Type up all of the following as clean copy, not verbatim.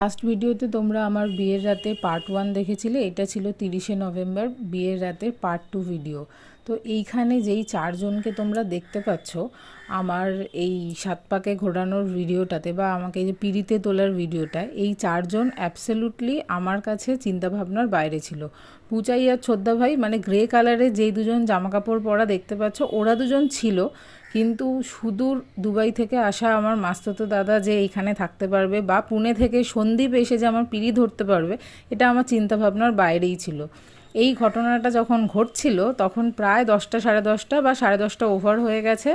Last ভিডিওতে তোমরা আমার বিয়ের রাতে পার্ট 1 দেখেছিলে। এটা ছিল 30শে নভেম্বর বিয়ের রাতের পার্ট 2 ভিডিও। তো এইখানে যেই চারজনকে তোমরা দেখতে পাচ্ছ আমার এই 7 পাকে ঘোরানোর ভিডিওটাতে বা আমাকে এই যে পিঁড়িতে তোলার ভিডিওটায়, এই চারজন অ্যাবসলিউটলি আমার কাছে চিন্তাভাবনার বাইরে ছিল। পুচাই আর ছোদ্দা ভাই, মানে গ্রে কালারের যেই দুজন জামাকাপড় পরা দেখতে পাচ্ছ, ওরা দুজন ছিল। কিন্তু সুদূর দুবাই থেকে আসা আমার মাস্তুতো দাদা যে এইখানে থাকতে পারবে, বা পুনে থেকে সন্দীপ এসে যে আমার পিঁড়ি ধরতে পারবে, এটা আমার চিন্তাভাবনার বাইরেই ছিল। এই ঘটনাটা যখন ঘটছিল তখন প্রায় 10টা সাড়ে 10টা বা সাড়ে 10টা ওভার হয়ে গেছে।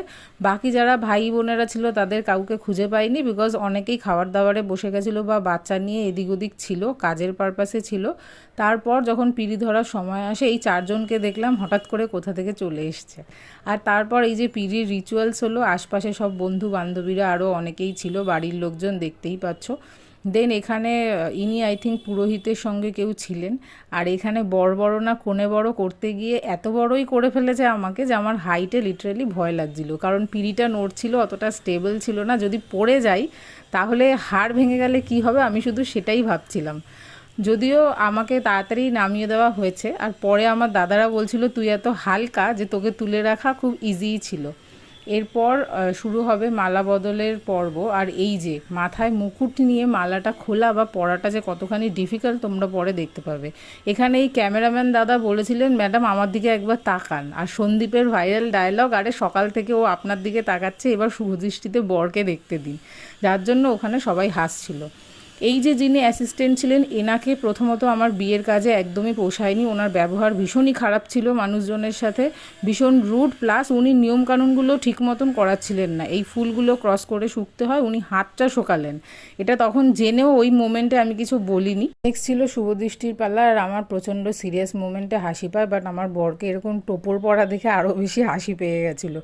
বাকি যারা ভাই বোনেরা ছিল তাদের কাউকে খুঁজে পাইনি, বিকজ অনেকেই খাবার দাবারে বসে গেছিলো বা বাচ্চা নিয়ে এদিক ওদিক ছিল, কাজের পারপাসে ছিল। তারপর যখন পিঁড়ি ধরার সময় আসে, এই চারজনকে দেখলাম হঠাৎ করে কোথা থেকে চলে এসছে। আর তারপর এই যে পিঁড়ির রিচুয়ালস হলো, আশপাশে সব বন্ধু বান্ধবীরা আরও অনেকেই ছিল, বাড়ির লোকজন দেখতেই পাচ্ছ। দেন এখানে ইনি আই থিঙ্ক পুরোহিতের সঙ্গে কেউ ছিলেন। আর এখানে বড় না কোণে বড় করতে গিয়ে এত বড়ই করে ফেলেছে আমাকে যে আমার হাইটে লিটারেলি ভয় লাগছিল, কারণ পিঁড়িটা নড়ছিল, অতটা স্টেবল ছিল না। যদি পড়ে যাই তাহলে হাড় ভেঙে গেলে কি হবে, আমি শুধু সেটাই ভাবছিলাম। যদিও আমাকে তাড়াতাড়ি নামিয়ে দেওয়া হয়েছে, আর পরে আমার দাদারা বলছিল তুই এত হালকা যে তোকে তুলে রাখা খুব ইজিই ছিল। এরপর শুরু হবে মালা বদলের পর্ব। আর এই যে মাথায় মুকুট নিয়ে মালাটা খোলা বা পরাটা যে কতখানি ডিফিকাল্ট তোমরা পরে দেখতে পাবে। এখানে এই ক্যামেরাম্যান দাদা বলেছিলেন, ম্যাডাম আমার দিকে একবার তাকান। আর সন্দীপের ভাইরাল ডায়লগ, আরে সকাল থেকে ও আপনার দিকে তাকাচ্ছে, এবার শুভদৃষ্টিতে বরকে দেখতে দিন, যার জন্য ওখানে সবাই হাসছিল। এই যে যিনি অ্যাসিস্ট্যান্ট ছিলেন, এনাকে প্রথমত আমার বিয়ের কাজে একদমই পোষায়নি। ওনার ব্যবহার ভীষণই খারাপ ছিল মানুষজনের সাথে, ভীষণ রুড, প্লাস উনি নিয়মকানুনগুলো ঠিক মতন করাচ্ছিলেন না। এই ফুলগুলো ক্রস করে শুকতে হয়, উনি হাতটা শোকালেন। এটা তখন জেনেও ওই মোমেন্টে আমি কিছু বলিনি। নেক্সট ছিল শুভদৃষ্টির পালা, আর আমার প্রচণ্ড সিরিয়াস মোমেন্টে হাসি পায়, বাট আমার বরকে এরকম টোপর পরা দেখে আরও বেশি হাসি পেয়ে গেছিলো।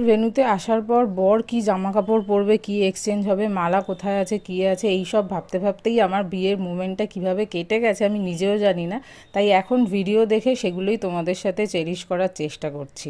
ভেন্যুতে আসার পর বর কি জামা কাপড় পরবে, কি এক্সচেঞ্জ হবে, মালা কোথায় আছে, কী আছে, এই সব ভাবতে ভাবতেই আমার বিয়ের মোমেন্টটা কিভাবে কেটে গেছে আমি নিজেও জানি না। তাই এখন ভিডিও দেখে সেগুলোই তোমাদের সাথে চেরিশ করার চেষ্টা করছি।